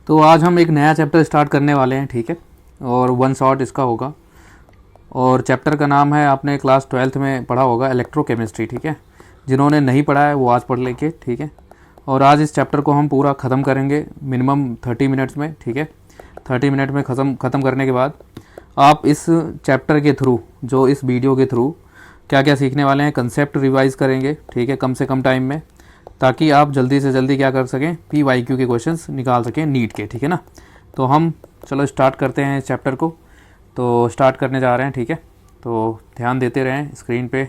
तो आज हम एक नया चैप्टर स्टार्ट करने वाले हैं, ठीक है। और वन शॉट इसका होगा और चैप्टर का नाम है, आपने क्लास 12th में पढ़ा होगा, इलेक्ट्रोकेमिस्ट्री, ठीक है। जिन्होंने नहीं पढ़ा है वो आज पढ़ लेंगे, ठीक है। और आज इस चैप्टर को हम पूरा ख़त्म करेंगे मिनिमम 30 मिनट्स में, ठीक है। 30 मिनट में ख़त्म करने के बाद आप इस चैप्टर के थ्रू, जो इस वीडियो के थ्रू क्या क्या सीखने वाले हैं, कंसेप्ट रिवाइज करेंगे, ठीक है, कम से कम टाइम में, ताकि आप जल्दी से जल्दी क्या कर सकें, PYQ के क्वेश्चंस निकाल सकें नीट के, ठीक है ना। तो हम चलो स्टार्ट करते हैं इस चैप्टर को। तो स्टार्ट करने जा रहे हैं, ठीक है। तो ध्यान देते रहें स्क्रीन पे।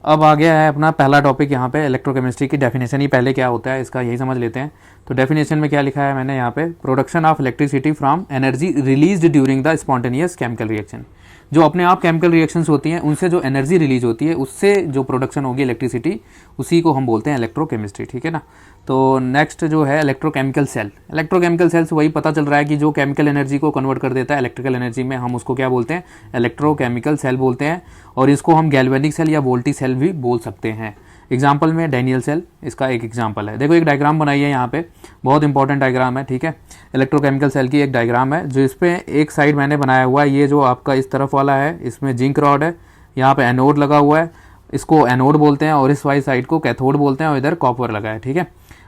अब आ गया है अपना पहला टॉपिक यहाँ पे, इलेक्ट्रोकेमिस्ट्री की डेफिनेशन ही पहले क्या होता है इसका यही समझ लेते हैं। तो डेफिनेशन में क्या लिखा है मैंने यहाँ पे, production of electricity from energy released during the spontaneous chemical reaction. जो अपने आप केमिकल रिएक्शंस होती हैं उनसे जो एनर्जी रिलीज होती है, उससे जो प्रोडक्शन होगी इलेक्ट्रिसिटी, उसी को हम बोलते हैं इलेक्ट्रोकेमिस्ट्री, ठीक है ना। तो नेक्स्ट जो है इलेक्ट्रोकेमिकल सेल। इलेक्ट्रोकेमिकल सेल से वही पता चल रहा है कि जो केमिकल एनर्जी को कन्वर्ट कर देता है इलेक्ट्रिकल एनर्जी में, हम उसको क्या बोलते हैं, इलेक्ट्रोकेमिकल सेल बोलते हैं। और इसको हम गैल्वेनिक सेल या वोल्टी सेल भी बोल सकते हैं। एग्जाम्पल में डैनियल सेल इसका एक एग्जाम्पल है। देखो एक डायग्राम बनाई है यहाँ पे, बहुत इंपॉर्टेंट डायग्राम है, ठीक है। इलेक्ट्रोकेमिकल सेल की एक डायग्राम है, जो इस पे एक साइड मैंने बनाया हुआ है, ये जो आपका इस तरफ वाला है, इसमें जिंक रॉड है, यहाँ पे एनोड लगा हुआ है, इसको एनोड बोलते हैं, और इस वाली साइड को कैथोड बोलते हैं, और इधर कॉपर लगा है, ठीक है।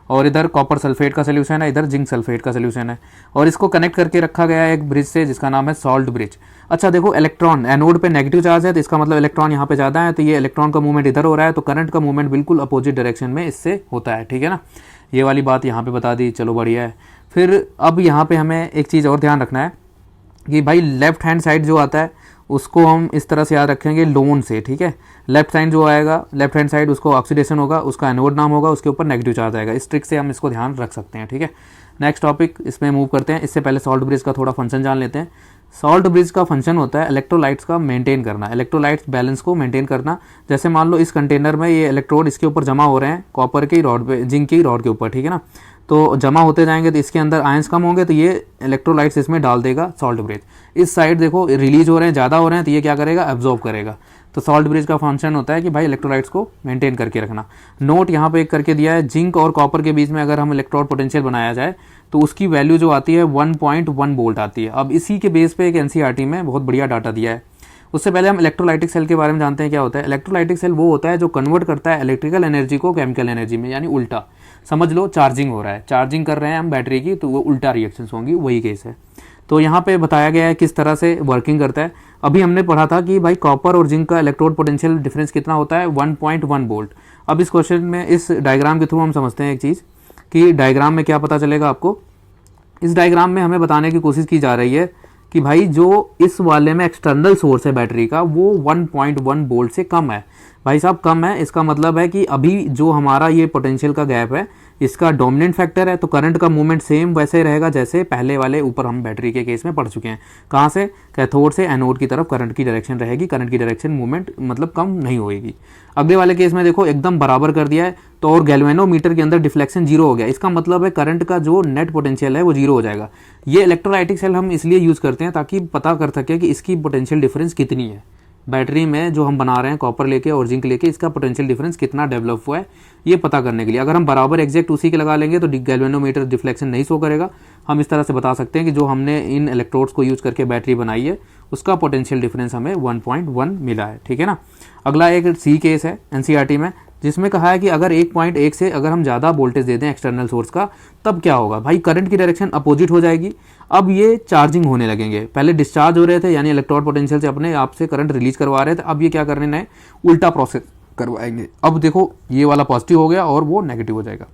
और इधर कॉपर सल्फेट का सोल्यूशन है, इधर जिंक सल्फेट का सोल्यूशन है, और इसको कनेक्ट करके रखा गया है एक ब्रिज से, जिसका नाम है सॉल्ट ब्रिज। अच्छा देखो, इलेक्ट्रॉन एनोड पे नेगेटिव चार्ज है, तो इसका मतलब इलेक्ट्रॉन यहाँ पे ज़्यादा है, तो ये इलेक्ट्रॉन का मूवमेंट इधर हो रहा है, तो करंट का मूवमेंट बिल्कुल अपोजिट डायरेक्शन में इससे होता है, ठीक है ना। ये वाली बात यहाँ पे बता दी, चलो बढ़िया है। फिर अब यहाँ पे हमें एक चीज़ और ध्यान रखना है कि भाई लेफ्ट हैंड साइड जो आता है उसको हम इस तरह से याद रखेंगे लोन से, ठीक है। लेफ्ट साइड जो आएगा, लेफ्ट हैंड साइड, उसको ऑक्सीडेशन होगा, उसका एनोड नाम होगा, उसके ऊपर नेगेटिव चार्ज आएगा। इस ट्रिक से हम इसको ध्यान रख सकते हैं, ठीक है। नेक्स्ट टॉपिक इसमें मूव करते हैं। इससे पहले सॉल्ट ब्रिज का थोड़ा फंक्शन जान लेते हैं। सॉल्ट ब्रिज का फंक्शन होता है इलेक्ट्रोलाइट्स का मेंटेन करना, इलेक्ट्रोलाइट्स बैलेंस को मेंटेन करना। जैसे मान लो इस कंटेनर में ये इलेक्ट्रोड इसके ऊपर जमा हो रहे हैं, कॉपर की रॉड पे, जिंक की रॉड के ऊपर, ठीक है ना। तो जमा होते जाएंगे तो इसके अंदर आयंस कम होंगे, तो ये इलेक्ट्रोलाइट्स इसमें डाल देगा सॉल्ट ब्रिज। इस साइड देखो रिलीज हो रहे हैं, ज़्यादा हो रहे हैं, तो ये क्या करेगा, एब्जॉर्ब करेगा। तो सॉल्ट ब्रिज का फंक्शन होता है कि भाई इलेक्ट्रोलाइट्स को मेंटेन करके रखना। नोट यहाँ पे एक करके दिया है, जिंक और कॉपर के बीच में अगर हम इलेक्ट्रोड पोटेंशियल बनाया जाए तो उसकी वैल्यू जो आती है 1.1 वोल्ट आती है। अब इसी के बेस पे एक NCERT में बहुत बढ़िया डाटा दिया है। उससे पहले हम इलेक्ट्रोलाइटिक सेल के बारे में जानते हैं क्या होता है। इलेक्ट्रोलाइटिक सेल वो होता है जो कन्वर्ट करता है इलेक्ट्रिकल एनर्जी को केमिकल एनर्जी में, यानी उल्टा। समझ लो चार्जिंग हो रहा है, चार्जिंग कर रहे हैं हम बैटरी की, तो वो उल्टा रिएक्शंस होंगी, वही केस है। तो यहाँ पे बताया गया है किस तरह से वर्किंग करता है। अभी हमने पढ़ा था कि भाई कॉपर और जिंक का इलेक्ट्रोड पोटेंशियल डिफरेंस कितना होता है, 1.1 वोल्ट। अब इस क्वेश्चन में, इस डायग्राम के थ्रू हम समझते हैं एक चीज़ कि डायग्राम में क्या पता चलेगा आपको। इस डायग्राम में हमें बताने की कोशिश की जा रही है कि भाई जो इस वाले में एक्सटर्नल सोर्स है बैटरी का, वो 1.1 वोल्ट से कम है। भाई साहब कम है, इसका मतलब है कि अभी जो हमारा ये पोटेंशियल का गैप है, इसका डोमिनेंट फैक्टर है, तो करंट का मूवमेंट सेम वैसे रहेगा जैसे पहले वाले ऊपर हम बैटरी के केस में पढ़ चुके हैं। कहाँ से, कैथोड से एनोड की तरफ करंट की डायरेक्शन रहेगी, करंट की डायरेक्शन मूवमेंट मतलब कम नहीं होएगी। अगले वाले केस में देखो एकदम बराबर कर दिया है, तो और गैल्वेनोमीटर के अंदर डिफ्लेक्शन 0 हो गया। इसका मतलब है करंट का जो नेट पोटेंशियल है वो 0 हो जाएगा। ये इलेक्ट्रोलाइटिक सेल हम इसलिए यूज़ करते हैं ताकि पता कर सके कि इसकी पोटेंशियल डिफरेंस कितनी है। बैटरी में जो हम बना रहे हैं कॉपर लेके और जिंक लेके, इसका पोटेंशियल डिफरेंस कितना डेवलप हुआ है ये पता करने के लिए। अगर हम बराबर एग्जैक्ट उसी के लगा लेंगे तो गैल्वेनोमीटर डिफ्लेक्शन नहीं शो करेगा। हम इस तरह से बता सकते हैं कि जो हमने इन इलेक्ट्रोड्स को यूज़ करके बैटरी बनाई है उसका पोटेंशियल डिफरेंस हमें 1.1 मिला है, ठीक है ना। अगला एक सी केस है NCERT में, जिसमें कहा है कि अगर 1.1 से अगर हम ज़्यादा वोल्टेज दे दें एक्सटर्नल सोर्स का, तब क्या होगा भाई, करंट की डायरेक्शन अपोजिट हो जाएगी। अब ये चार्जिंग होने लगेंगे। पहले डिस्चार्ज हो रहे थे, यानी इलेक्ट्रोड पोटेंशियल से अपने आप से करंट रिलीज करवा रहे थे, अब ये क्या करने नए उल्टा प्रोसेस करवाएंगे। अब देखो ये वाला पॉजिटिव हो गया और वो नेगेटिव हो जाएगा,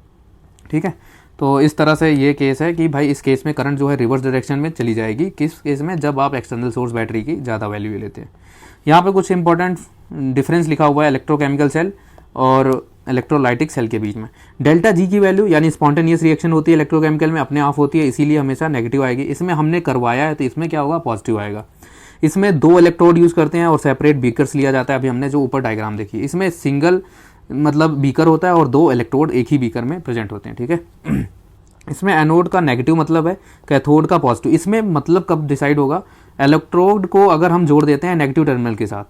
ठीक है। तो इस तरह से ये केस है कि भाई इस केस में करंट जो है रिवर्स डायरेक्शन में चली जाएगी। किस केस में, जब आप एक्सटर्नल सोर्स बैटरी की ज़्यादा वैल्यू लेते हैं। यहाँ पे कुछ इंपॉर्टेंट डिफरेंस लिखा हुआ है इलेक्ट्रोकेमिकल सेल और इलेक्ट्रोलाइटिक सेल के बीच में। डेल्टा जी की वैल्यू, यानी स्पॉन्टेनियस रिएक्शन होती है इलेक्ट्रोकेमिकल में, अपने आप होती है, इसीलिए हमेशा नेगेटिव आएगी। इसमें हमने करवाया है तो इसमें क्या होगा, पॉजिटिव आएगा। इसमें 2 इलेक्ट्रोड यूज़ करते हैं और सेपरेट बीकर्स लिया जाता है। अभी हमने जो ऊपर डायग्राम देखी, इसमें सिंगल मतलब बीकर होता है और 2 इलेक्ट्रोड एक ही बीकर में प्रेजेंट होते हैं, ठीक है। इसमें एनोड का नेगेटिव मतलब है, कैथोड का पॉजिटिव। इसमें मतलब कब डिसाइड होगा, इलेक्ट्रोड को अगर हम जोड़ देते हैं नेगेटिव टर्मिनल के साथ,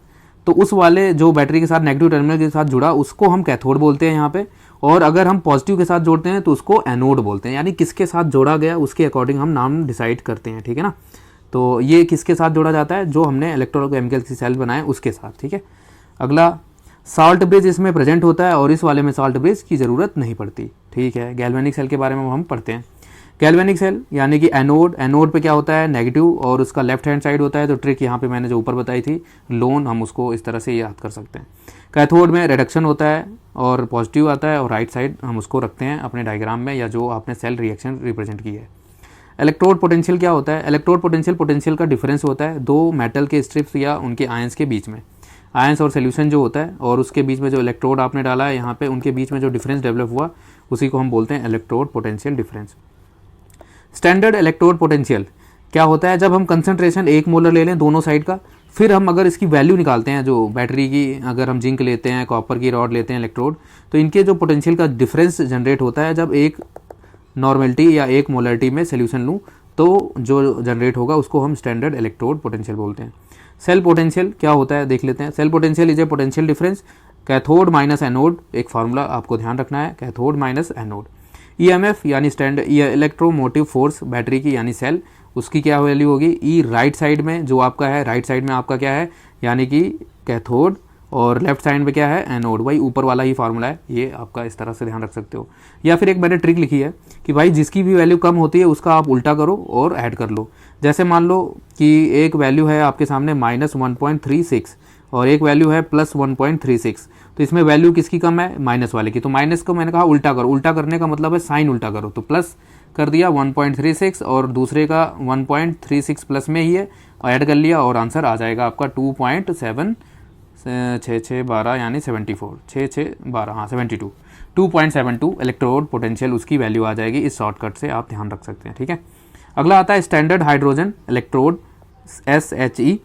तो उस वाले जो बैटरी के साथ नेगेटिव टर्मिनल के साथ जुड़ा उसको हम कैथोड बोलते हैं यहाँ पे, और अगर हम पॉजिटिव के साथ जोड़ते हैं तो उसको एनोड बोलते हैं। यानी किसके साथ जोड़ा गया उसके अकॉर्डिंग हम नाम डिसाइड करते हैं, ठीक है ना। तो ये किसके साथ जोड़ा जाता है, जो हमने इलेक्ट्रोकेमिकल की सेल बनाए उसके साथ, ठीक है। अगला साल्ट ब्रिज इसमें प्रेजेंट होता है और इस वाले में साल्ट ब्रिज की ज़रूरत नहीं पड़ती, ठीक है। गैल्वेनिक सेल के बारे में हम पढ़ते हैं। गैल्वेनिक सेल यानी कि एनोड, एनोड पे क्या होता है नेगेटिव और उसका लेफ्ट हैंड साइड होता है। तो ट्रिक यहाँ पे मैंने जो ऊपर बताई थी लोन, हम उसको इस तरह से याद कर सकते हैं। कैथोड में रिडक्शन होता है और पॉजिटिव आता है, और राइट साइड हम उसको रखते हैं अपने डायग्राम में या जो आपने सेल रिएक्शन रिप्रेजेंट की है। इलेक्ट्रोड पोटेंशियल क्या होता है, इलेक्ट्रोड पोटेंशियल पोटेंशियल का डिफरेंस होता है दो मेटल के स्ट्रिप्स या उनके आयंस के बीच में, आयंस और सोल्यूशन जो होता है और उसके बीच में जो इलेक्ट्रोड आपने डाला है यहाँ पे, उनके बीच में जो डिफरेंस डेवलप हुआ उसी को हम बोलते हैं electrode potential difference. Standard electrode potential क्या होता है, जब हम कंसंट्रेशन 1 मोलर ले लें दोनों साइड का, फिर हम अगर इसकी वैल्यू निकालते हैं जो बैटरी की, अगर हम जिंक लेते हैं, कॉपर की रॉड लेते हैं, इलेक्ट्रोड, तो इनके जो पोटेंशियल का डिफरेंस जनरेट होता है जब एक नॉर्मलिटी या एक मोलरिटी में सोल्यूशन लूँ तो जो जनरेट होगा उसको हम स्टैंडर्ड इलेक्ट्रोड पोटेंशियल बोलते हैं। सेल पोटेंशियल क्या होता है देख लेते हैं। Cell potential is a potential difference cathode minus anode, एक फार्मूला आपको ध्यान रखना है, कैथोड माइनस एनोड। ईएमएफ यानी स्टैंडर्ड इलेक्ट्रोमोटिव फोर्स बैटरी की यानी सेल, उसकी क्या वैल्यू होगी, ई राइट साइड में जो आपका है, राइट साइड में आपका क्या है यानी कि कैथोड, और लेफ्ट साइड में क्या है एनोड, वही ऊपर वाला ही फार्मूला है, ये आपका इस तरह से ध्यान रख सकते हो। या फिर एक मैंने ट्रिक लिखी है कि भाई जिसकी भी वैल्यू कम होती है उसका आप उल्टा करो और ऐड कर लो। जैसे मान लो कि एक वैल्यू है आपके सामने -1.36 और एक वैल्यू है +1.36, तो इसमें वैल्यू किसकी कम है, माइनस वाले की, तो माइनस को मैंने कहा उल्टा करो। उल्टा करने का मतलब है साइन उल्टा करो, तो प्लस कर दिया 1.36 और दूसरे का 1.36 प्लस में ही है और ऐड कर लिया और आंसर आ जाएगा आपका 2.7 6 12 यानी 74, 6 12 हाँ 72, 2.72 इलेक्ट्रोड पोटेंशियल उसकी वैल्यू आ जाएगी। इस शॉर्टकट से आप ध्यान रख सकते हैं, ठीक है। अगला आता है स्टैंडर्ड हाइड्रोजन इलेक्ट्रोड SHE,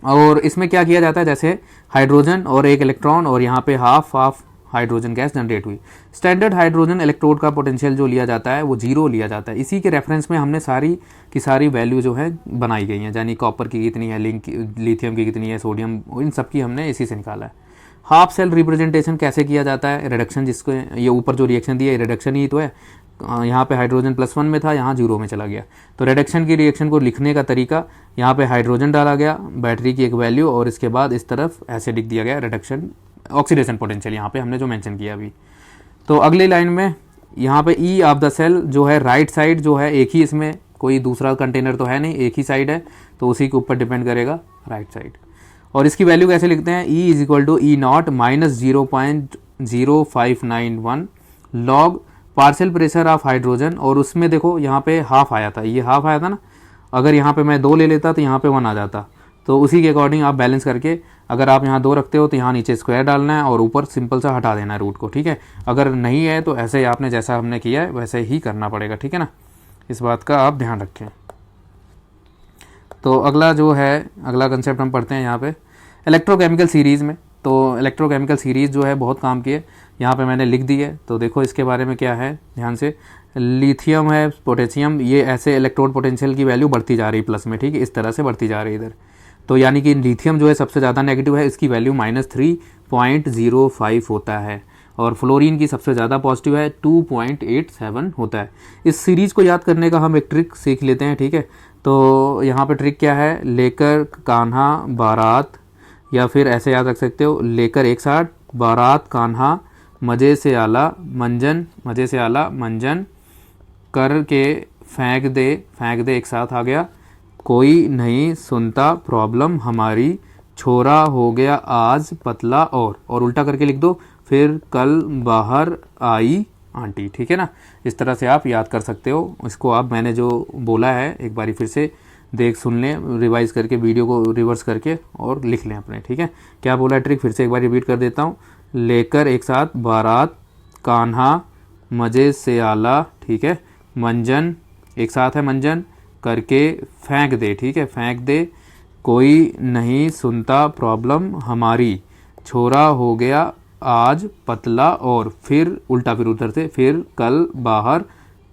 और इसमें क्या किया जाता है, जैसे हाइड्रोजन और एक इलेक्ट्रॉन और यहाँ पे हाफ हाइड्रोजन गैस जनरेट हुई। स्टैंडर्ड हाइड्रोजन इलेक्ट्रोड का पोटेंशियल जो लिया जाता है वो 0 लिया जाता है। इसी के रेफरेंस में हमने सारी की सारी वैल्यू जो है बनाई गई हैं, यानी कॉपर की कितनी है, लिथियम की कितनी है, सोडियम, इन सब की हमने इसी से निकाला है। हाफ सेल रिप्रेजेंटेशन कैसे किया जाता है, रिडक्शन, जिसको ये ऊपर जो रिएक्शन दिया है रिडक्शन ही तो है। यहाँ पे हाइड्रोजन +1 में था, यहाँ 0 में चला गया, तो रिडक्शन की रिएक्शन को लिखने का तरीका, यहाँ पे हाइड्रोजन डाला गया, बैटरी की एक वैल्यू, और इसके बाद इस तरफ ऐसे लिख दिया गया रिडक्शन ऑक्सीडेशन पोटेंशियल, यहाँ पे हमने जो मेंशन किया अभी। तो अगली लाइन में यहाँ पे ई ऑफ द सेल जो है राइट साइड जो है, एक ही, इसमें कोई दूसरा कंटेनर तो है नहीं, एक ही साइड है, तो उसी के ऊपर डिपेंड करेगा राइट साइड। और इसकी वैल्यू कैसे लिखते हैं, E is equal to E0 -0.0591 log partial pressure of hydrogen, और उसमें देखो यहाँ पे हाफ आया था, ये हाफ आया था ना, अगर यहाँ पे मैं 2 ले लेता तो यहाँ पे 1 आ जाता, तो उसी के अकॉर्डिंग आप बैलेंस करके, अगर आप यहाँ 2 रखते हो तो यहाँ नीचे स्क्वायर डालना है और ऊपर सिंपल सा हटा देना है रूट को, ठीक है। अगर नहीं है तो ऐसे ही आपने जैसा हमने किया है वैसे ही करना पड़ेगा, ठीक है ना, इस बात का आप ध्यान रखें। तो अगला जो है, अगला कंसेप्ट हम पढ़ते हैं यहाँ पे इलेक्ट्रोकेमिकल सीरीज़ में। तो इलेक्ट्रोकेमिकल सीरीज़ जो है बहुत काम की है, यहाँ पे मैंने लिख दी है, तो देखो इसके बारे में क्या है ध्यान से। लिथियम है, पोटेशियम, ये ऐसे इलेक्ट्रोड पोटेंशियल की वैल्यू बढ़ती जा रही है प्लस में, ठीक है, इस तरह से बढ़ती जा रही है इधर। तो यानी कि लिथियम जो है सबसे ज़्यादा नेगेटिव है, इसकी वैल्यू -3.05 होता है, और फ्लोरीन की सबसे ज़्यादा पॉजिटिव है, 2.87 होता है। इस सीरीज़ को याद करने का हम एक ट्रिक सीख लेते हैं, ठीक है। तो यहाँ पे ट्रिक क्या है, लेकर, कान्हा, बारात, या फिर ऐसे याद रख सकते हो, लेकर एक साथ, बारात, कान्हा, मज़े से आला, मंजन, मज़े से आला, मंजन, करके फेंक दे एक साथ आ गया, कोई नहीं सुनता प्रॉब्लम हमारी, छोरा हो गया आज पतला, और उल्टा करके लिख दो, फिर कल बाहर आई आंटी, ठीक है ना। इस तरह से आप याद कर सकते हो इसको। आप मैंने जो बोला है एक बारी फिर से सुन लें, रिवाइज करके, वीडियो को रिवर्स करके और लिख लें अपने, ठीक है। क्या बोला है ट्रिक, फिर से एक बार रिपीट कर देता हूँ। लेकर एक साथ, बारात, कान्हा, मज़े से आला, ठीक है, मंजन, एक साथ है मंजन, करके फेंक दे, ठीक है, फेंक दे, कोई नहीं सुनता प्रॉब्लम हमारी, छोरा हो गया आज पतला, और फिर उल्टा, फिर उधर से, फिर कल बाहर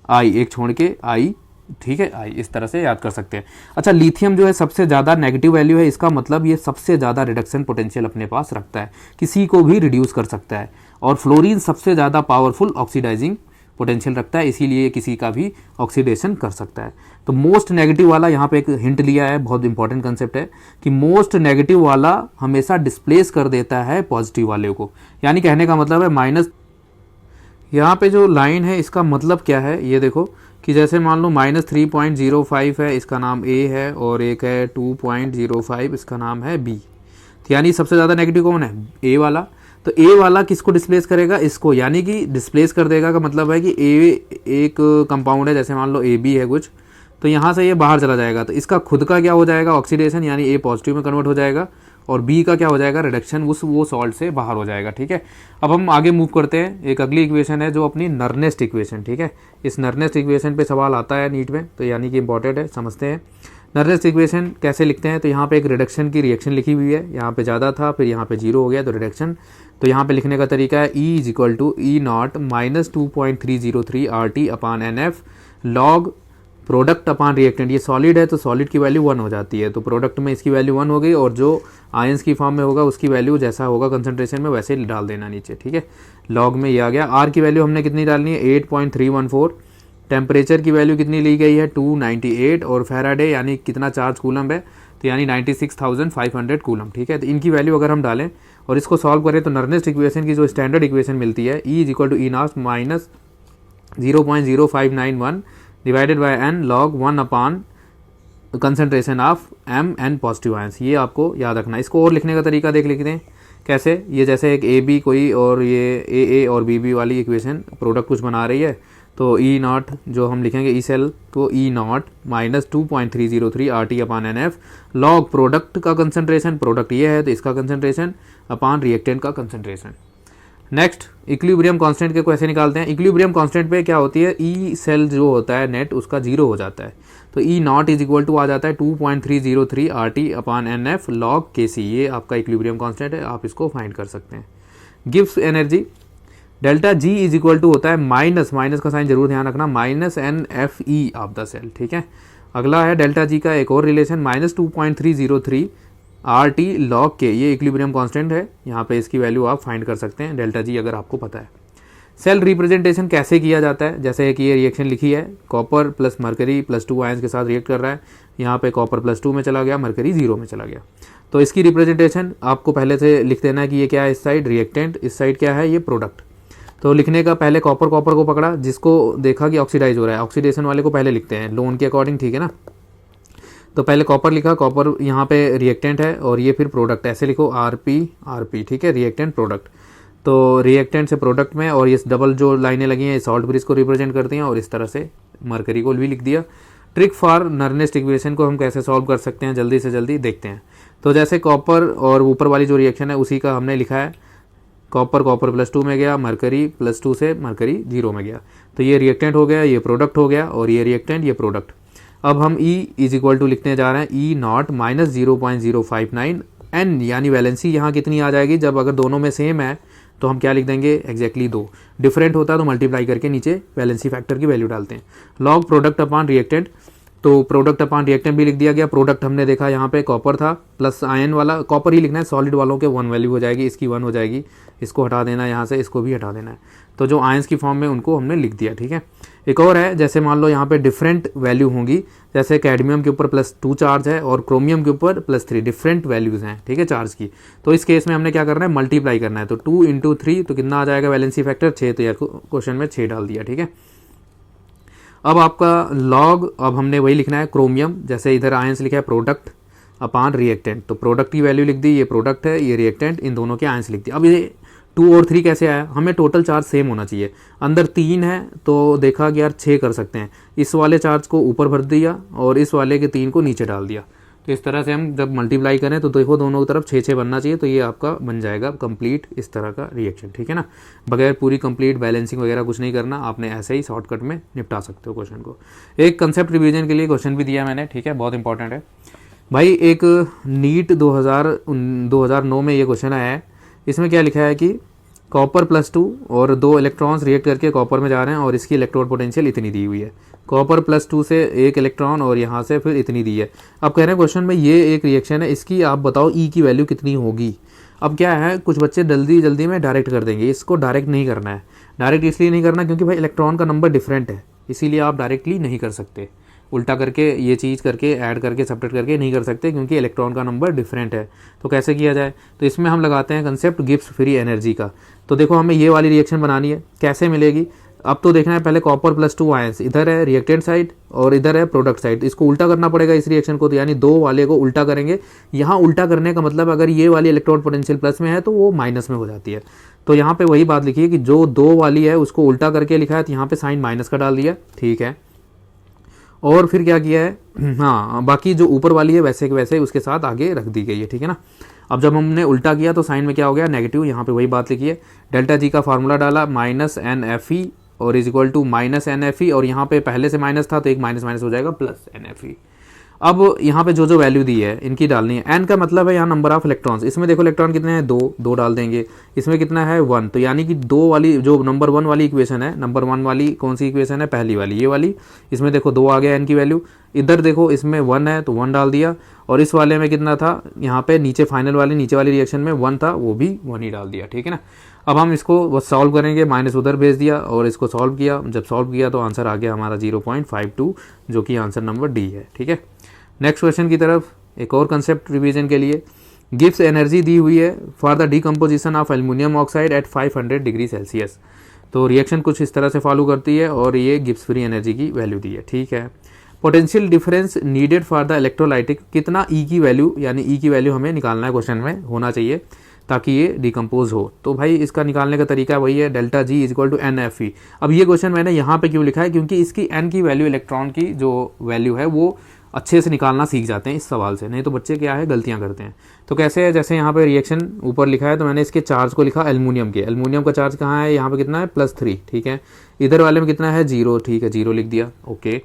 आई, एक छोड़ के आई ठीक है, इस तरह से याद कर सकते हैं। अच्छा, लिथियम जो है सबसे ज़्यादा नेगेटिव वैल्यू है, इसका मतलब ये सबसे ज़्यादा रिडक्शन पोटेंशियल अपने पास रखता है, किसी को भी रिड्यूस कर सकता है। और फ्लोरीन सबसे ज़्यादा पावरफुल ऑक्सीडाइजिंग पोटेंशियल रखता है, इसीलिए किसी का भी ऑक्सीडेशन कर सकता है। तो मोस्ट नेगेटिव वाला, यहाँ पे एक हिंट लिया है, बहुत इंपॉर्टेंट कंसेप्ट है कि मोस्ट नेगेटिव वाला हमेशा डिस्प्लेस कर देता है पॉजिटिव वाले को। यानी कहने का मतलब है माइनस, यहाँ पे जो लाइन है इसका मतलब क्या है, ये देखो कि जैसे मान लो -3.05 है, इसका नाम A है, और एक है 2.05, इसका नाम है B। तो यानी सबसे ज़्यादा नेगेटिव कौन है? A वाला। तो A वाला किसको डिस्प्लेस करेगा? इसको, यानी कि डिस्प्लेस कर देगा का मतलब है कि A एक कंपाउंड है, जैसे मान लो AB है कुछ, तो यहाँ से ये बाहर चला जाएगा, तो इसका खुद का क्या हो जाएगा? ऑक्सीडेशन, यानी A पॉजिटिव में कन्वर्ट हो जाएगा, और B का क्या हो जाएगा? रिडक्शन, वो सॉल्ट से बाहर हो जाएगा। ठीक है, अब हम आगे मूव करते हैं। एक अगली इक्वेशन है जो अपनी नर्नेस्ट इक्वेशन। ठीक है, इस नर्नेस्ट इक्वेशन पे सवाल आता है नीट में, तो यानी कि इंपॉर्टेंट है, समझते हैं। नर्नेस्ट इक्वेशन कैसे लिखते हैं? तो यहाँ पे एक रिडक्शन की रिएक्शन लिखी हुई है, यहाँ पे ज़्यादा था, फिर यहाँ पे 0 हो गया, तो रिडक्शन। तो यहाँ पे लिखने का तरीका है E = E0 - 2.303 RT/NF log product अपान रिएक्टेंट। ये सॉलिड है तो सॉलिड की वैल्यू 1 हो जाती है, तो प्रोडक्ट में इसकी वैल्यू 1 हो गई, और जो आयंस की फॉर्म में होगा उसकी वैल्यू जैसा होगा कंसंट्रेशन में वैसे डाल देना नीचे। ठीक है, लॉग में ये आ गया। आर की वैल्यू हमने कितनी डालनी है? 8.314। टेम्परेचर की वैल्यू कितनी ली गई है? 298, और फैराडे यानी कितना चार्ज कूलम है, तो यानी 96,500 कूलम। ठीक है, तो इनकी वैल्यू अगर हम डालें और इसको सॉल्व करें तो नर्नेस्ट इक्वेशन की जो स्टैंडर्ड इक्वेशन मिलती है, E = E0 - 0.0591 divided by n log 1 upon concentration of Mn positive ions. ये आपको याद रखना है। इसको और लिखने का तरीका देख लेते हैं कैसे। ये जैसे एक AB कोई, और ये AA और BB वाली इक्वेशन प्रोडक्ट कुछ बना रही है, तो E0 जो हम लिखेंगे E सेल, तो E0 - 2.303 RT/NF लॉग प्रोडक्ट का कंसनट्रेशन, प्रोडक्ट ये है तो इसका कंसनट्रेशन, अपान रिएक्टेंट का कंसनट्रेशन। नेक्स्ट, इक्विलिब्रियम कांस्टेंट के कैसे निकालते हैं? इक्विलिब्रियम कांस्टेंट पे क्या होती है? ई सेल जो होता है नेट, उसका 0 हो जाता है, तो E0 = आ जाता है 2.303 RT/NF log Kc। ये आपका इक्विलिब्रियम कांस्टेंट है, आप इसको फाइंड कर सकते हैं। गिब्स एनर्जी डेल्टा G = होता है माइनस का साइन जरूर ध्यान रखना, -NFE ऑफ द सेल। ठीक है, अगला है डेल्टा G का एक और रिलेशन, -2.303 RT log K। ये इक्विलिब्रियम कांस्टेंट है, यहाँ पे इसकी वैल्यू आप फाइंड कर सकते हैं, डेल्टा G अगर आपको पता है। सेल रिप्रेजेंटेशन कैसे किया जाता है? जैसे कि ये रिएक्शन लिखी है, कॉपर प्लस मरकरी +2 आयंस के साथ रिएक्ट कर रहा है, यहाँ पे कॉपर +2 में चला गया, मरकरी 0 में चला गया। तो इसकी रिप्रेजेंटेशन आपको पहले से लिख देना है कि ये क्या है, इस साइड रिएक्टेंट, इस साइड क्या है, ये प्रोडक्ट। तो लिखने का पहले कॉपर को पकड़ा, जिसको देखा कि ऑक्सीडाइज हो रहा है, ऑक्सीडेशन वाले को पहले लिखते हैं लोन के अकॉर्डिंग। ठीक है ना, तो पहले कॉपर लिखा, कॉपर यहाँ पे रिएक्टेंट है, और ये फिर प्रोडक्ट, ऐसे लिखो RP। ठीक है, रिएक्टेंट प्रोडक्ट, तो रिएक्टेंट से प्रोडक्ट में, और ये डबल जो लाइनें लगी हैं सॉल्ट ब्रिज को रिप्रेजेंट करती हैं, और इस तरह से मरकरी को भी लिख दिया। ट्रिक फॉर नर्नेस्ट इक्वेशन को हम कैसे सॉल्व कर सकते हैं, जल्दी से जल्दी देखते हैं। तो जैसे कॉपर और ऊपर वाली जो रिएक्शन है उसी का हमने लिखा है, कॉपर +2 में गया, मरकरी +2 से मरकरी 0 में गया, तो ये रिएक्टेंट हो गया, ये प्रोडक्ट हो गया, और ये रिएक्टेंट, ये प्रोडक्ट। अब हम E = लिखने जा रहे हैं E0 - 0.059 N, यानी वैलेंसी यहाँ कितनी आ जाएगी? जब अगर दोनों में सेम है तो हम क्या लिख देंगे? एग्जैक्टली 2। डिफरेंट होता है तो मल्टीप्लाई करके नीचे वैलेंसी फैक्टर की वैल्यू डालते हैं। लॉग प्रोडक्ट अपान रिएक्टेंट, तो प्रोडक्ट अपान रिएक्टेंट भी लिख दिया गया। प्रोडक्ट हमने देखा यहाँ पे कॉपर था, प्लस आयन वाला कॉपर ही लिखना है, सॉलिड वालों के 1 वैल्यू हो जाएगी, इसकी 1 हो जाएगी, इसको हटा देना है यहाँ से, इसको भी हटा देना है। तो जो आयंस की फॉर्म में उनको हमने लिख दिया। ठीक है, एक और है, जैसे मान लो यहाँ पे डिफरेंट वैल्यू होंगी, जैसे कैडमियम के ऊपर +2 चार्ज है और क्रोमियम के ऊपर +3, डिफरेंट वैल्यूज हैं। ठीक है, चार्ज की, तो इस केस में हमने क्या करना है? मल्टीप्लाई करना है, तो 2 × 3 तो कितना आ जाएगा वैलेंसी फैक्टर? 6। तो यार क्वेश्चन में 6 डाल दिया। ठीक है, अब आपका लॉग, अब हमने वही लिखना है क्रोमियम, जैसे इधर आयंस लिखा है प्रोडक्ट अपान रिएक्टेंट, तो प्रोडक्ट की वैल्यू लिख दी, ये प्रोडक्ट है, ये रिएक्टेंट, इन दोनों के आयंस लिख दिए। अब ये 2 और 3 कैसे आया? हमें टोटल चार्ज सेम होना चाहिए, अंदर 3 है तो देखा कि यार 6 कर सकते हैं, इस वाले चार्ज को ऊपर भर दिया और इस वाले के 3 को नीचे डाल दिया। तो इस तरह से हम जब मल्टीप्लाई करें तो देखो दोनों की तरफ 6 बनना चाहिए, तो ये आपका बन जाएगा कंप्लीट इस तरह का रिएक्शन। ठीक है ना, बगैर पूरी कंप्लीट बैलेंसिंग वगैरह कुछ नहीं करना, आपने ऐसे ही शॉर्टकट में निपटा सकते हो क्वेश्चन को। एक कंसेप्ट रिवीजन के लिए क्वेश्चन भी दिया मैंने। ठीक है, बहुत इंपॉर्टेंट है भाई। एक नीट 2009 में ये क्वेश्चन आया है, इसमें क्या लिखा है कि कॉपर +2 और 2 इलेक्ट्रॉन्स रिएक्ट करके कॉपर में जा रहे हैं और इसकी इलेक्ट्रोड पोटेंशियल इतनी दी हुई है। कॉपर +2 से 1 इलेक्ट्रॉन और यहाँ से फिर इतनी दी है। अब कह रहे हैं क्वेश्चन में ये एक रिएक्शन है, इसकी आप बताओ ई की वैल्यू कितनी होगी। अब क्या है, कुछ बच्चे जल्दी जल्दी में डायरेक्ट कर देंगे, इसको डायरेक्ट नहीं करना है। डायरेक्ट इसलिए नहीं करना क्योंकि भाई इलेक्ट्रॉन का नंबर डिफरेंट है, इसीलिए आप डायरेक्टली नहीं कर सकते। उल्टा करके ये चीज़ करके ऐड करके सब्ट्रैक्ट करके नहीं कर सकते क्योंकि इलेक्ट्रॉन का नंबर डिफरेंट है। तो कैसे किया जाए, तो इसमें हम लगाते हैं कंसेप्ट गिब्स फ्री एनर्जी का। तो देखो हमें ये वाली रिएक्शन बनानी है, कैसे मिलेगी। अब तो देखना है पहले कॉपर +2 आयंस, इधर है रिएक्टेंट साइड और इधर है प्रोडक्ट साइड। इसको उल्टा करना पड़ेगा इस रिएक्शन को, तो यानी 2 वाले को उल्टा करेंगे। यहाँ उल्टा करने का मतलब अगर ये वाली इलेक्ट्रॉन पोटेंशियल प्लस में है तो वो माइनस में हो जाती है। तो यहाँ पे वही बात लिखी है कि जो 2 वाली है उसको उल्टा करके लिखा है, तो यहाँ पे साइन माइनस का डाल दिया, ठीक है। और फिर क्या किया है, हाँ बाकी जो ऊपर वाली है वैसे के वैसे उसके साथ आगे रख दी गई है, ठीक है ना। अब जब हमने उल्टा किया तो साइन में क्या हो गया, नेगेटिव। यहाँ पे वही बात लिखी है, डेल्टा जी का फार्मूला डाला -NFe और इज इक्वल टू -NFe और यहाँ पे पहले से माइनस था तो एक माइनस माइनस हो जाएगा +NFe। अब यहाँ पे जो जो वैल्यू दी है इनकी डालनी है। n का मतलब है यहाँ नंबर ऑफ इलेक्ट्रॉन्स, इसमें देखो इलेक्ट्रॉन कितने हैं, 2 डाल देंगे। इसमें कितना है 1, तो यानी कि 2 वाली जो नंबर 1 वाली इक्वेशन है, नंबर 1 वाली कौन सी इक्वेशन है, पहली वाली ये वाली। इसमें देखो 2 आ गया n की वैल्यू, इधर देखो इसमें 1 है तो 1 डाल दिया और इस वाले में कितना था, यहाँ पे नीचे फाइनल वाली नीचे वाली रिएक्शन में 1 था, वो भी 1 ही डाल दिया, ठीक है ना। अब हम इसको बस सॉल्व करेंगे, माइनस उधर भेज दिया और इसको सॉल्व किया। जब सॉल्व किया तो आंसर आ गया हमारा 0.52 जो कि आंसर नंबर डी है, ठीक है। नेक्स्ट क्वेश्चन की तरफ, एक और कंसेप्ट रिवीजन के लिए। गिब्स एनर्जी दी हुई है for the decomposition of aluminium oxide at 500 degree Celsius. तो रिएक्शन कुछ इस तरह से फॉलो करती है और ये गिब्स फ्री एनर्जी की वैल्यू दी है, ठीक है। Potential difference needed for the electrolytic, कितना ई की वैल्यू, यानी ई की वैल्यू हमें निकालना है, क्वेश्चन में होना चाहिए ताकि ये डिकम्पोज हो। तो भाई इसका निकालने का तरीका वही है, delta G is equal to NFe। अब ये क्वेश्चन मैंने यहाँ पे क्यों लिखा है, क्योंकि इसकी n की वैल्यू, इलेक्ट्रॉन की जो वैल्यू है वो अच्छे से निकालना सीख जाते हैं इस सवाल से, नहीं तो बच्चे क्या है गलतियां करते हैं। तो कैसे है, जैसे यहाँ पे रिएक्शन ऊपर लिखा है तो मैंने इसके चार्ज को लिखा एल्युमिनियम के। एल्युमिनियम का चार्ज कहाँ है, यहाँ पे कितना है +3, ठीक है। इधर वाले में कितना है 0, ठीक है 0 लिख दिया, ओके।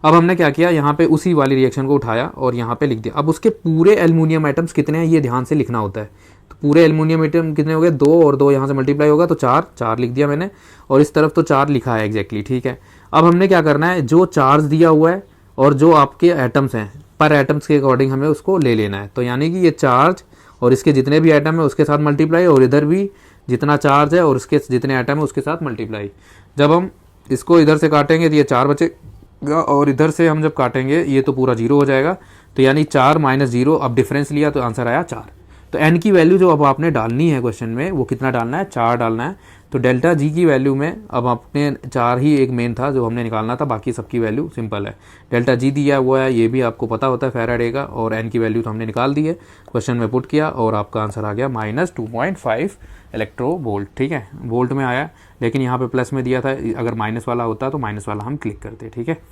अब हमने क्या किया, यहाँ पे उसी वाली रिएक्शन को उठाया और यहाँ पे लिख दिया। अब उसके पूरे एल्युमिनियम एटम्स कितने हैं ये ध्यान से लिखना होता है। तो पूरे एल्युमिनियम एटम कितने हो गए, 2 और 2 यहाँ से मल्टीप्लाई होगा तो 4 लिख दिया मैंने और इस तरफ तो 4 लिखा है एग्जैक्टली, ठीक है। अब हमने क्या करना है, जो चार्ज दिया हुआ है और जो आपके एटम्स हैं पर एटम्स के अकॉर्डिंग हमें उसको ले लेना है। तो यानी कि ये चार्ज और इसके जितने भी एटम है उसके साथ मल्टीप्लाई और इधर भी जितना चार्ज है और उसके जितने एटम है उसके साथ मल्टीप्लाई। जब हम इसको इधर से काटेंगे तो ये 4 बचेगा और इधर से हम जब काटेंगे ये तो पूरा 0 हो जाएगा। तो यानी 4 - 0, अब डिफरेंस लिया तो आंसर आया 4। तो n की वैल्यू जो अब आपने डालनी है क्वेश्चन में वो कितना डालना है, 4 डालना है। तो डेल्टा जी की वैल्यू में अब आपने 4 ही एक मेन था जो हमने निकालना था, बाकी सबकी वैल्यू सिंपल है। डेल्टा जी दिया हुआ है, ये भी आपको पता होता है फैराडे का, और n की वैल्यू तो हमने निकाल दी है, क्वेश्चन में पुट किया और आपका आंसर आ गया -2.5 इलेक्ट्रो वोल्ट, ठीक है। वोल्ट में आया लेकिन यहाँ पे प्लस में दिया था, अगर माइनस वाला होता तो माइनस वाला हम क्लिक करते, ठीक है।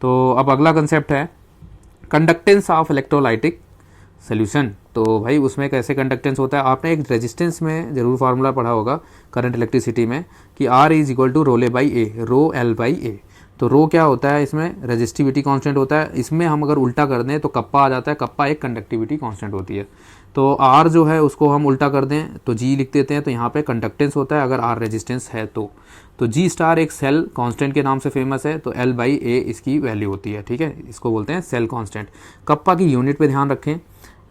तो अब अगला कंसेप्ट है कंडक्टेंस ऑफ इलेक्ट्रोलाइटिक सोल्यूशन। तो भाई उसमें कैसे कंडक्टेंस होता है, आपने एक रेजिस्टेंस में जरूर फार्मूला पढ़ा होगा करंट इलेक्ट्रिसिटी में कि R is equal to ρ/A, ρL/A। तो रो क्या होता है, इसमें रेजिस्टिविटी कांस्टेंट होता है। इसमें हम अगर उल्टा कर दें तो कप्पा आ जाता है, कप्पा एक कंडक्टिविटी कांस्टेंट होती है। तो R जो है उसको हम उल्टा कर दें तो G लिख देते हैं, तो यहाँ पे कंडक्टेंस होता है अगर R रेजिस्टेंस है तो G* एक सेल कांस्टेंट के नाम से फेमस है, तो L/A इसकी वैल्यू होती है, ठीक है। इसको बोलते हैं सेल कांस्टेंट। कप्पा की यूनिट पे ध्यान रखें,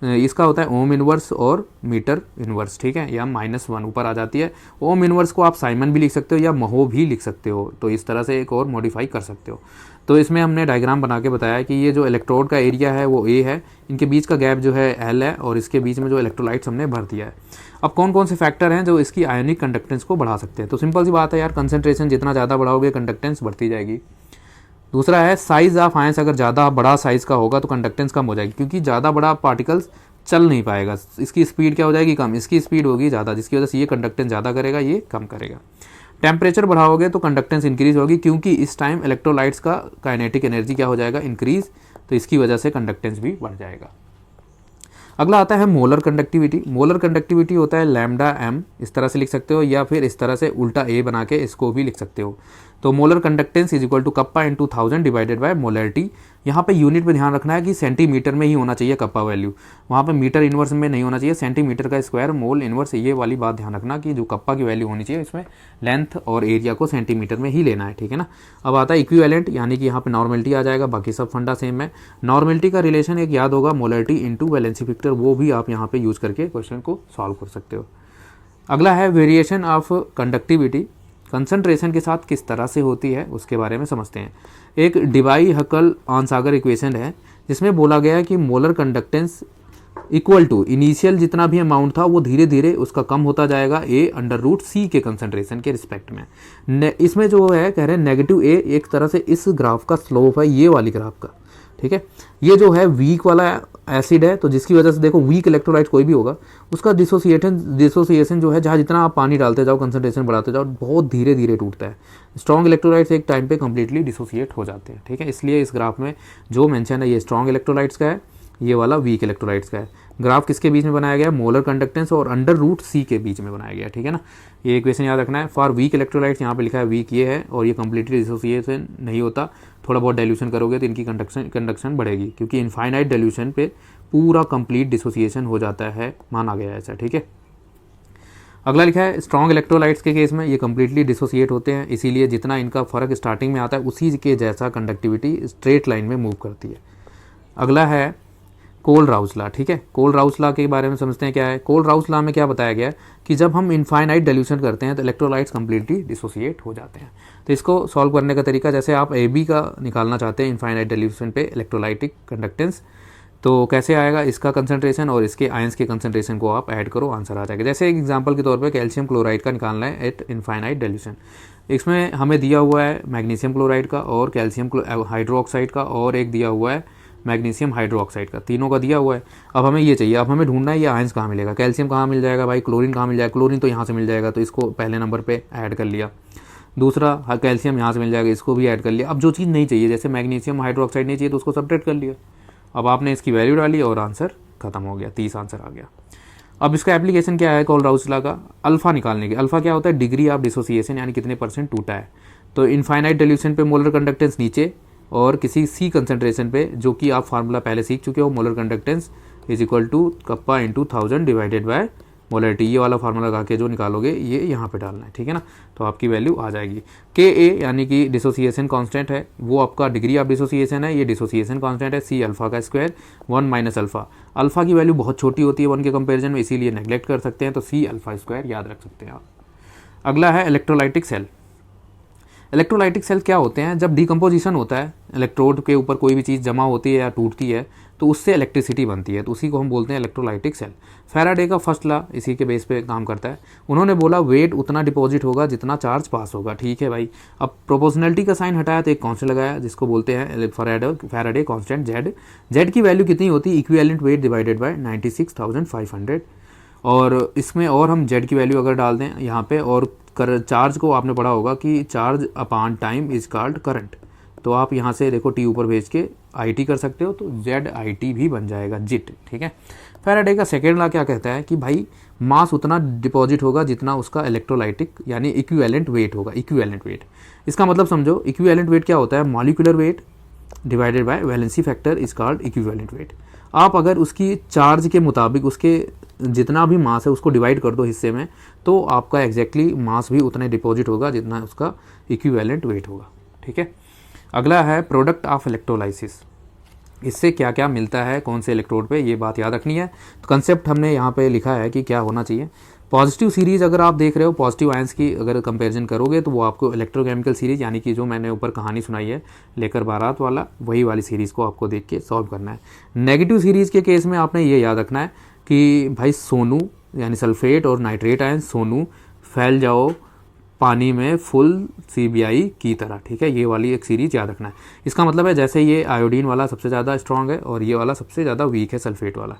इसका होता है ओम इनवर्स और मीटर इनवर्स, ठीक है। या -1 ऊपर आ जाती है। ओम इनवर्स को आप साइमन भी लिख सकते हो या महो भी लिख सकते हो, तो इस तरह से एक और मॉडिफाई कर सकते हो। तो इसमें हमने डायग्राम बना के बताया कि ये जो इलेक्ट्रोड का एरिया है वो A है, इनके बीच का गैप जो है L है और इसके बीच में जो इलेक्ट्रोलाइट्स हमने भर दिया है। अब कौन कौन से फैक्टर हैं जो इसकी आयोनिक कंडक्टेंस को बढ़ा सकते हैं, तो सिंपल सी बात है यार, कंसंट्रेशन जितना ज़्यादा बढ़ाओगे कंडक्टेंस बढ़ती जाएगी। दूसरा है साइज़ ऑफ आयंस, अगर ज़्यादा बड़ा साइज़ का होगा तो कंडक्टेंस कम हो जाएगी, क्योंकि ज़्यादा बड़ा पार्टिकल्स चल नहीं पाएगा, इसकी स्पीड क्या हो जाएगी कम, इसकी स्पीड होगी ज़्यादा, जिसकी वजह से ये कंडक्टेंस ज़्यादा करेगा, ये कम करेगा। टेम्परेचर बढ़ाओगे तो कंडक्टेंस इंक्रीज होगी, क्योंकि इस टाइम इलेक्ट्रोलाइट्स का काइनेटिक एनर्जी क्या हो जाएगा इंक्रीज, तो इसकी वजह से कंडक्टेंस भी बढ़ जाएगा। अगला आता है मोलर कंडक्टिविटी। मोलर कंडक्टिविटी होता है λm, इस तरह से लिख सकते हो या फिर इस तरह से उल्टा A बना के इसको भी लिख सकते हो। तो molar conductance is equal to kappa × 1000 divided by molarity. यहाँ पे यूनिट पे ध्यान रखना है कि सेंटीमीटर में ही होना चाहिए कप्पा वैल्यू, वहाँ पे मीटर इन्वर्स में नहीं होना चाहिए, सेंटीमीटर का स्क्वायर मोल इन्वर्स, ये वाली बात ध्यान रखना कि जो कप्पा की वैल्यू होनी चाहिए इसमें लेंथ और एरिया को सेंटीमीटर में ही लेना है, ठीक है ना। अब आता है इक्विवेलेंट, यानी कि यहाँ पे नॉर्मेलिटी आ जाएगा, बाकी सब फंडा सेम है। नॉर्मेलिटी का रिलेशन एक याद होगा, मोलरिटी इंटू वैलेंसी फैक्टर, वो भी आप यहाँ पे यूज़ करके क्वेश्चन को सॉल्व कर सकते हो। अगला है वेरिएशन ऑफ कंडक्टिविटी, कंसंट्रेशन के साथ किस तरह से होती है उसके बारे में समझते हैं। एक डिबाई हकल ऑनसागर इक्वेशन है जिसमें बोला गया है कि molar conductance equal to initial जितना भी अमाउंट था वो धीरे धीरे उसका कम होता जाएगा A√C के कंसंट्रेशन के रिस्पेक्ट में। इसमें जो है कह रहे हैं नेगेटिव A एक तरह से इस ग्राफ का स्लोप है, ये वाली ग्राफ का, ठीक है। ये जो है वीक वाला एसिड है, तो जिसकी वजह से देखो वीक इलेक्ट्रोलाइट कोई भी होगा उसका डिसोसिएशन जो है, जहाँ जितना आप पानी डालते जाओ कंसंट्रेशन बढ़ाते जाओ बहुत धीरे धीरे टूटता है। स्ट्रॉन्ग इलेक्ट्रोलाइट्स एक टाइम पे कंप्लीटली डिसोसिएट हो जाते हैं, ठीक है। इसलिए इस ग्राफ में जो मेंशन है ये स्ट्रॉन्ग इलेक्ट्रोलाइट्स का है, ये वाला वीक इलेक्ट्रोलाइट्स का है। ग्राफ किसके बीच में बनाया गया, मोलर कंडक्टेंस और √C के बीच में बनाया गया, ठीक है ना। ये इक्वेशन याद रखना है। फॉर वीक इलेक्ट्रोलाइट्स यहाँ पे लिखा है वीक ये है, और ये कंप्लीटली डिसोसिएशन नहीं होता, थोड़ा बहुत डाइल्यूशन करोगे तो इनकी कंडक्शन बढ़ेगी, क्योंकि इनफाइनाइट डाइल्यूशन पे पूरा कंप्लीट डिसोसिएशन हो जाता है, माना गया है ऐसा, ठीक है। अगला लिखा है स्ट्रॉन्ग इलेक्ट्रोलाइट्स के केस में ये कंप्लीटली डिसोसिएट होते हैं, इसीलिए जितना इनका फर्क स्टार्टिंग में आता है उसी के जैसा कंडक्टिविटी स्ट्रेट लाइन में मूव करती है। अगला है कोल-राउस लॉ, ठीक है। कोल-राउस लॉ के बारे में समझते हैं क्या है। कोल-राउस लॉ में क्या बताया गया है कि जब हम इनफाइनाइट डाइल्यूशन करते हैं तो इलेक्ट्रोलाइट्स कंप्लीटली डिसोसिएट हो जाते हैं। तो इसको सॉल्व करने का तरीका, जैसे आप AB का निकालना चाहते हैं इनफाइनाइट डाइल्यूशन पे इलेक्ट्रोलाइटिक कंडक्टेंस, तो कैसे आएगा, इसका कंसंट्रेशन और इसके आयंस के कंसंट्रेशन को आप ऐड करो, आंसर आ जाएगा। जैसे एक एग्जांपल के तौर पे कैल्शियम क्लोराइड का निकालना है एट इनफाइनाइट डाइल्यूशन, इसमें हमें दिया हुआ है मैग्नीशियम क्लोराइड का और कैल्शियम हाइड्रोक्साइड का, और एक दिया हुआ है मैग्नीशियम हाइड्रोक्साइड का, तीनों का दिया हुआ है। अब हमें ये चाहिए, अब हमें ढूंढना है ये आयंस कहाँ मिलेगा, कैल्शियम कहाँ मिल जाएगा भाई, क्लोरीन कहाँ मिल जाएगा, क्लोरीन तो यहाँ से मिल जाएगा तो इसको पहले नंबर पे ऐड कर लिया, दूसरा कैल्शियम यहाँ से मिल जाएगा इसको भी ऐड कर लिया। अब जो चीज़ नहीं चाहिए जैसे मैग्नीशियम हाइड्रोक्साइड नहीं चाहिए तो उसको सब्ट्रैक्ट कर लिया। अब आपने इसकी वैल्यू डाली और आंसर खत्म हो गया, 30 आंसर आ गया। अब इसका एप्लीकेशन क्या है कोल-राउस लॉ का, अल्फा निकालने के। अल्फा क्या होता है, डिग्री ऑफ डिसोसिएशन, यानी कितने % टूटा है। तो इनफाइनाइट डाइल्यूशन पे मोलर कंडक्टेंस नीचे और किसी C कंसंट्रेशन पे, जो कि आप फार्मूला पहले सीख चुके हो, molar conductance is equal to kappa into 1000 divided by molarity, ये वाला फार्मूला लगा के जो निकालोगे ये यहाँ पे डालना है, ठीक है ना। तो आपकी वैल्यू आ जाएगी। Ka यानी कि डिसोसिएशन कांस्टेंट है, वो आपका डिग्री ऑफ डिसोसिएशन है, ये डिसोसिएशन कांस्टेंट है, C अल्फा का स्क्वायर 1 माइनस अल्फा। अल्फा की वैल्यू बहुत छोटी होती है 1 के कंपेरिजन में, इसीलिए नेग्लेक्ट कर सकते हैं, तो C अल्फा स्क्वायर याद रख सकते हैं आप। अगला है इलेक्ट्रोलाइटिक सेल। इलेक्ट्रोलाइटिक सेल क्या होते हैं, जब डिकम्पोजिशन होता है, इलेक्ट्रोड के ऊपर कोई भी चीज़ जमा होती है या टूटती है तो उससे इलेक्ट्रिसिटी बनती है, तो उसी को हम बोलते हैं इलेक्ट्रोलाइटिक सेल। फैराडे का फर्स्ट लॉ इसी के बेस पे काम करता है। उन्होंने बोला वेट उतना डिपॉजिट होगा जितना चार्ज पास होगा, ठीक है भाई। अब प्रोपोर्शनलिटी का साइन हटाया तो एक कांस्टेंट लगाया जिसको बोलते हैं फैराडे कांस्टेंट जेड की वैल्यू कितनी होती है, इक्विवेलेंट वेट डिवाइडेड बाय 96,500। और इसमें और हम जेड की वैल्यू अगर डाल दें यहाँ पे, और चार्ज को आपने पढ़ा होगा कि charge upon time is called current, तो आप यहाँ से देखो टी ऊपर भेज के IT कर सकते हो, तो ZIT भी बन जाएगा जिट, ठीक है। फैराडे का सेकेंड लॉ क्या कहता है कि भाई मास उतना डिपॉजिट होगा जितना उसका इलेक्ट्रोलाइटिक यानी इक्विवेलेंट वेट होगा। इक्विवेलेंट वेट, इसका मतलब समझो, इक्विवेलेंट वेट क्या होता है, molecular weight divided by valency factor is called equivalent weight. आप अगर उसकी चार्ज के मुताबिक उसके जितना भी मास है उसको डिवाइड कर दो हिस्से में, तो आपका एग्जैक्टली मास भी उतने डिपॉजिट होगा जितना उसका इक्विवेलेंट वेट होगा, ठीक है। अगला है प्रोडक्ट ऑफ इलेक्ट्रोलाइसिस। इससे क्या क्या मिलता है कौन से इलेक्ट्रोड पे, ये बात याद रखनी है। तो कंसेप्ट हमने यहाँ पे लिखा है कि क्या होना चाहिए। पॉजिटिव सीरीज अगर आप देख रहे हो, पॉजिटिव आयंस की अगर कंपैरिजन करोगे तो वो आपको इलेक्ट्रोकेमिकल सीरीज, यानी कि जो मैंने ऊपर कहानी सुनाई है लेकर बारात वाला, वही वाली सीरीज़ को आपको देख के सॉल्व करना है। नेगेटिव सीरीज़ के केस में आपने ये याद रखना है कि भाई सोनू यानी सल्फेट और नाइट्रेट आयन, सोनू फैल जाओ पानी में फुल CBI की तरह, ठीक है। ये वाली एक सीरीज याद रखना है। इसका मतलब है जैसे ये आयोडीन वाला सबसे ज़्यादा स्ट्रॉन्ग है और ये वाला सबसे ज़्यादा वीक है सल्फेट वाला,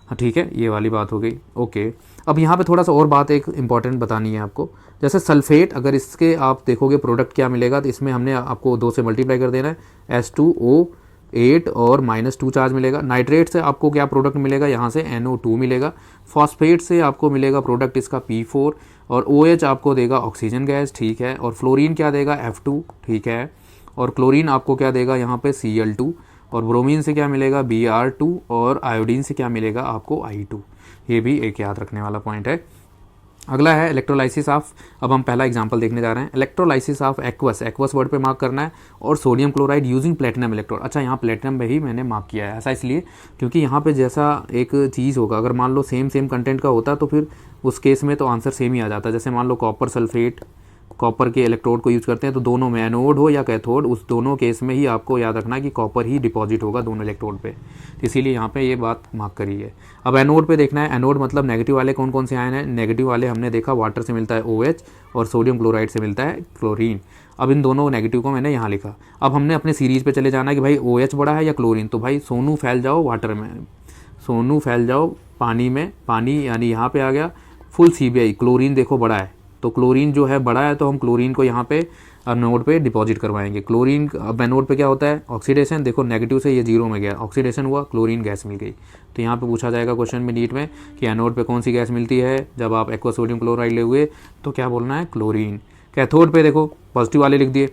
हाँ ठीक है, ये वाली बात हो गई। ओके, अब यहाँ पे थोड़ा सा और बात एक इंपॉर्टेंट बतानी है आपको। जैसे सल्फेट, अगर इसके आप देखोगे प्रोडक्ट क्या मिलेगा, तो इसमें हमने आपको 2 से मल्टीप्लाई कर देना है, H2O8 और -2 चार्ज मिलेगा। नाइट्रेट से आपको क्या प्रोडक्ट मिलेगा, यहाँ से NO2 मिलेगा। फॉस्फेट से आपको मिलेगा प्रोडक्ट इसका P4, और OH आपको देगा ऑक्सीजन गैस, ठीक है। और फ्लोरीन क्या देगा, F2, ठीक है। और क्लोरीन आपको क्या देगा यहाँ पे, Cl2। और ब्रोमीन से क्या मिलेगा Br2 और आयोडीन से क्या मिलेगा आपको I2। ये भी एक याद रखने वाला पॉइंट है। अगला है इलेक्ट्रोलाइसिस ऑफ, अब हम पहला एग्जांपल देखने जा रहे हैं। Electrolysis of aqueous, aqueous word पे मार्क करना है, और sodium chloride using platinum electrode. अच्छा, यहाँ प्लेटिनम में ही मैंने मार्क किया है, ऐसा इसलिए क्योंकि यहाँ पे जैसा एक चीज़ होगा, अगर मान लो सेम कंटेंट का होता तो फिर उस केस में तो आंसर सेम ही आ जाता। जैसे मान लो कॉपर सल्फेट, कॉपर के इलेक्ट्रोड को यूज़ करते हैं, तो दोनों में एनोड हो या कैथोड, उस दोनों केस में ही आपको याद रखना है कि कॉपर ही डिपॉजिट होगा दोनों इलेक्ट्रोड पे, इसीलिए यहाँ पे ये बात मार्क करी है। अब एनोड पे देखना है, एनोड मतलब नेगेटिव वाले कौन कौन से आयन हैं। नेगेटिव वाले हमने देखा वाटर से मिलता है OH और सोडियम क्लोराइड से मिलता है क्लोरीन। अब इन दोनों नेगेटिव को मैंने यहाँ लिखा। अब हमने अपने सीरीज़ पे चले जाना है कि भाई OH बड़ा है या क्लोरीन, तो भाई सोनू फैल जाओ वाटर में, सोनू फैल जाओ पानी में, पानी यानी यहाँ पे आ गया फुल CBI, क्लोरीन देखो बड़ा है, तो क्लोरीन जो है बड़ा है, तो हम क्लोरीन को यहाँ पे एनोड पे डिपॉजिट करवाएंगे। क्लोरीन अब एनोड पे क्या होता है ऑक्सीडेशन, देखो नेगेटिव से ये जीरो में गया, ऑक्सीडेशन हुआ, क्लोरीन गैस मिल गई। तो यहाँ पे पूछा जाएगा क्वेश्चन में नीट में कि एनोड पे कौन सी गैस मिलती है जब आप एक्वा सोडियम क्लोराइड ले हुए, तो क्या बोलना है क्लोरीन। कैथोड पे देखो पॉजिटिव वाले लिख दिए।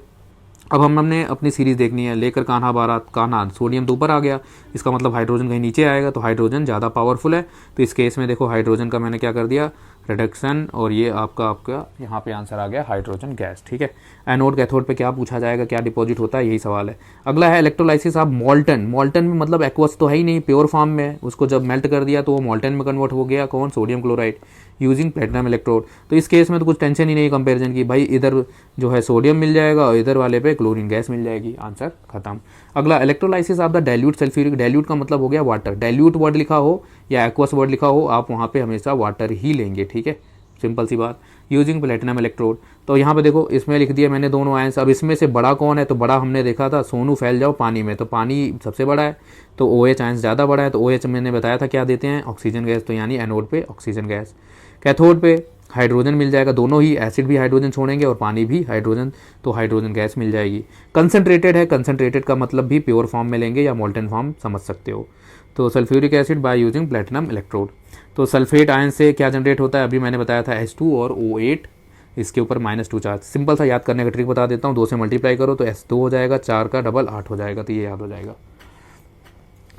अब हमने अपनी सीरीज़ देखनी है, लेकर कान्हा बारात, कान्हा सोडियम तो ऊपर आ गया, इसका मतलब हाइड्रोजन कहीं नीचे आएगा, तो हाइड्रोजन ज़्यादा पावरफुल है, तो इस केस में देखो हाइड्रोजन का मैंने क्या कर दिया रिडक्शन, और ये आपका यहाँ पे आंसर आ गया हाइड्रोजन गैस। ठीक है, एनोड कैथोड पे क्या पूछा जाएगा, क्या डिपॉजिट होता है, यही सवाल है। अगला है इलेक्ट्रोलाइसिस ऑफ मॉल्टन। मॉल्टन में मतलब एक्वस तो है ही नहीं, प्योर फॉर्म में, उसको जब मेल्ट कर दिया तो वो मॉल्टन में कन्वर्ट हो गया, कौन sodium chloride using platinum electrode. तो इस केस में तो कुछ टेंशन ही नहीं कंपैरिजन की, भाई इधर जो है सोडियम मिल जाएगा और इधर वाले पे क्लोरीन गैस मिल जाएगी, आंसर खत्म। अगला electrolysis of the dilute sulphuric, dilute का मतलब हो गया वाटर, डाइल्यूट वर्ड लिखा हो या एक्वस वर्ड लिखा हो, आप वहाँ पे हमेशा वाटर ही लेंगे। ठीक है, सिंपल सी बात। यूजिंग प्लेटिनम इलेक्ट्रोड, तो यहाँ पे देखो इसमें लिख दिया मैंने दोनों आयंस। अब इसमें से बड़ा कौन है, तो बड़ा हमने देखा था सोनू फैल जाओ पानी में, तो पानी सबसे बड़ा है, तो OH आयंस ज़्यादा बड़ा है, तो OH मैंने बताया था क्या देते हैं ऑक्सीजन गैस, तो यानी एनोड पे ऑक्सीजन गैस। कैथोड पे हाइड्रोजन मिल जाएगा, दोनों ही एसिड भी हाइड्रोजन छोड़ेंगे और पानी भी हाइड्रोजन, तो हाइड्रोजन गैस मिल जाएगी। कंसनट्रेटेड है, कंसनट्रेटेड का मतलब भी प्योर फॉर्म में लेंगे या मोल्टन फॉर्म समझ सकते हो, तो sulphuric acid by using platinum electrode. तो सल्फेट आयन से क्या जनरेट होता है, अभी मैंने बताया था H2 और O8, इसके ऊपर -2 चार्ज। सिंपल सा याद करने का ट्रिक बता देता हूँ, 2 से मल्टीप्लाई करो तो S2 हो जाएगा, 4 का डबल 8 हो जाएगा, तो ये याद हो जाएगा।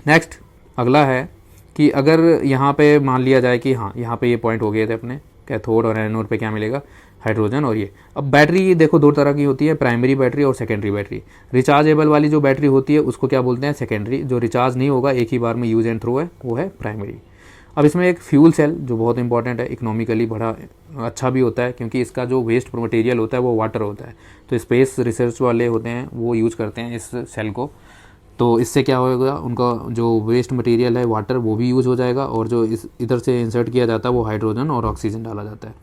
नेक्स्ट अगला है कि अगर यहाँ पे मान लिया जाए कि हाँ यहाँ पे ये पॉइंट हो गए थे अपने, कैथोड और एनोड पे क्या मिलेगा हाइड्रोजन और ये। अब बैटरी देखो दो तरह की होती है, प्राइमरी बैटरी और सेकेंडरी बैटरी। रिचार्जेबल वाली जो बैटरी होती है उसको क्या बोलते हैं सेकेंडरी, जो रिचार्ज नहीं होगा एक ही बार में यूज एंड थ्रो है वो है प्राइमरी। अब इसमें एक फ्यूल सेल जो बहुत इंपॉर्टेंट है, इकोनॉमिकली बड़ा अच्छा भी होता है क्योंकि इसका जो वेस्ट मटेरियल होता है वो वाटर होता है, तो स्पेस रिसर्च वाले होते हैं वो यूज़ करते हैं इस सेल को। तो इससे क्या होगा, उनका जो वेस्ट मटेरियल है वाटर वो भी यूज़ हो जाएगा, और जो इस इधर से इंसर्ट किया जाता है वो हाइड्रोजन और ऑक्सीजन डाला जाता है।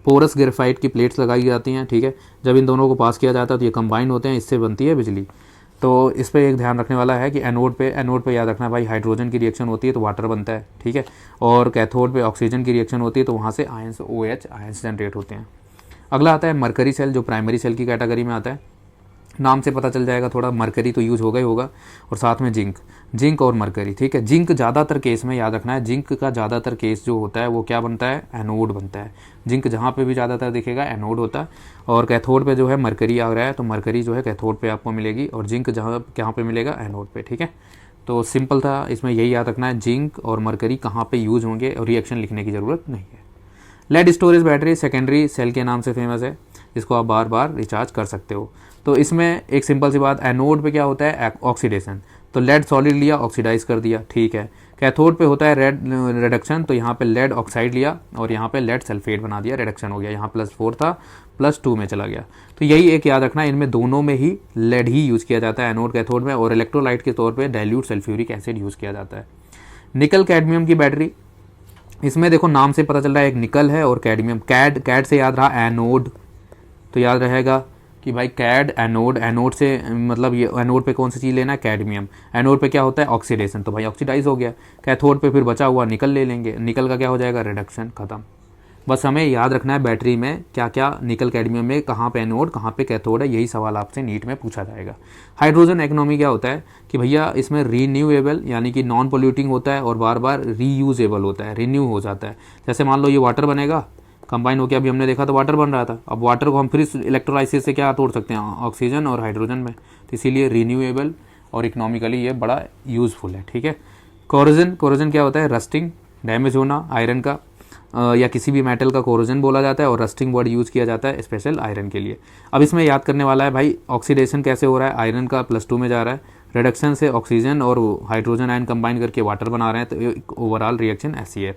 पोरस ग्रेफाइट की प्लेट्स लगाई जाती हैं, ठीक है, जब इन दोनों को पास किया जाता है तो ये कंबाइन होते हैं, इससे बनती है बिजली। तो इस पर एक ध्यान रखने वाला है कि एनोड पे याद रखना भाई हाइड्रोजन की रिएक्शन होती है तो वाटर बनता है, ठीक है, और कैथोड पे ऑक्सीजन की रिएक्शन होती है तो वहाँ से आयंस OH आयंस जनरेट होते हैं। अगला आता है मरकरी सेल, जो प्राइमरी सेल की कैटेगरी में आता है, नाम से पता चल जाएगा थोड़ा, मरकरी तो यूज़ होगा ही होगा, और साथ में जिंक और मरकरी, ठीक है। जिंक ज़्यादातर केस में याद रखना है, जिंक का ज़्यादातर केस जो होता है वो क्या बनता है एनोड बनता है। जिंक जहाँ पे भी ज़्यादातर दिखेगा एनोड होता है, और कैथोड पे जो है मरकरी आ रहा है तो मरकरी जो है कैथोड पे आपको मिलेगी, और जिंक कहाँ पे मिलेगा एनोड पे, ठीक है। तो सिंपल था, इसमें यही याद रखना है जिंक और मरकरी कहाँ पर यूज़ होंगे, और रिएक्शन लिखने की ज़रूरत नहीं है। Lead storage battery secondary cell के नाम से फेमस है, इसको आप बार बार रिचार्ज कर सकते हो। तो इसमें एक सिंपल सी बात, एनोड पे क्या होता है ऑक्सीडेशन, तो लेड सॉलिड लिया ऑक्सीडाइज कर दिया, ठीक है। कैथोड पे होता है रिडक्शन, तो यहाँ पे लेड ऑक्साइड लिया और यहाँ पे लेड सल्फेट बना दिया, रिडक्शन हो गया, यहाँ +4 था +2 में चला गया। तो यही एक याद रखना, इनमें दोनों में ही लेड ही यूज़ किया जाता है एनोड कैथोड में, और इलेक्ट्रोलाइट के तौर पर डाइल्यूट सल्फ्यूरिक एसिड यूज़ किया जाता है। निकल कैडमियम की बैटरी, इसमें देखो नाम से पता चल रहा है एक निकल है और कैडमियम, कैड से याद रहा एनोड, तो याद रहेगा कि भाई कैड एनोड, एनोड से मतलब ये एनोड पे कौन सी चीज़ लेना है कैडमियम, एनोड पे क्या होता है ऑक्सीडेशन, तो भाई ऑक्सीडाइज हो गया। कैथोड पे फिर बचा हुआ निकल ले लेंगे, निकल का क्या हो जाएगा रिडक्शन, खत्म। बस हमें याद रखना है बैटरी में क्या क्या निकल कैडमियम में कहाँ पे एनोड कहाँ पे कैथोड है, यही सवाल आपसे नीट में पूछा जाएगा। हाइड्रोजन इकोनॉमी क्या होता है कि भैया इसमें रीन्यूएबल यानी कि नॉन पोल्यूटिंग होता है और बार बार रीयूजेबल होता है, रिन्यू हो जाता है। जैसे मान लो ये वाटर बनेगा, कंबाइन होकर अभी हमने देखा तो वाटर बन रहा था, अब वाटर को हम फिर इलेक्ट्रोलाइसिस से क्या तोड़ सकते हैं ऑक्सीजन और हाइड्रोजन में, तो इसीलिए रीन्यूएबल और इकोनॉमिकली ये बड़ा यूज़फुल है, ठीक है। कोरोजन क्या होता है? रस्टिंग, डैमेज होना आयरन का, या किसी भी मेटल का कोरोजन बोला जाता है, और रस्टिंग वर्ड यूज़ किया जाता है स्पेशल आयरन के लिए। अब इसमें याद करने वाला है भाई, ऑक्सीडेशन कैसे हो रहा है, आयरन का +2 में जा रहा है, रिडक्शन से ऑक्सीजन और हाइड्रोजन आयन कंबाइन करके वाटर बना रहे हैं, तो ओवरऑल रिएक्शन ऐसी है।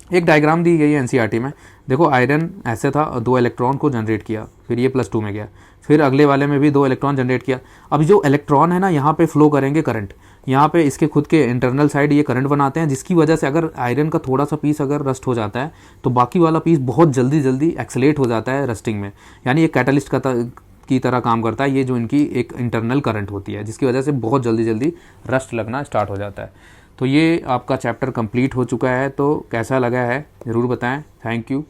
एक डायग्राम दी गई है एनसीईआरटी में, देखो आयरन ऐसे था, 2 इलेक्ट्रॉन को जनरेट किया, फिर ये +2 में गया, फिर अगले वाले में भी 2 इलेक्ट्रॉन जनरेट किया। अब जो इलेक्ट्रॉन है ना, यहाँ पे फ्लो करेंगे करंट, यहाँ पे इसके खुद के इंटरनल साइड ये करंट बनाते हैं, जिसकी वजह से अगर आयरन का थोड़ा सा पीस अगर रस्ट हो जाता है तो बाकी वाला पीस बहुत जल्दी जल्दी एक्सेलेरेट हो जाता है रस्टिंग में, यानी ये कैटलिस्ट की तरह काम करता है, ये जो इनकी एक इंटरनल करंट होती है, जिसकी वजह से बहुत जल्दी जल्दी रस्ट लगना स्टार्ट हो जाता है। तो ये आपका चैप्टर कंप्लीट हो चुका है, तो कैसा लगा है ज़रूर बताएं। Thank you.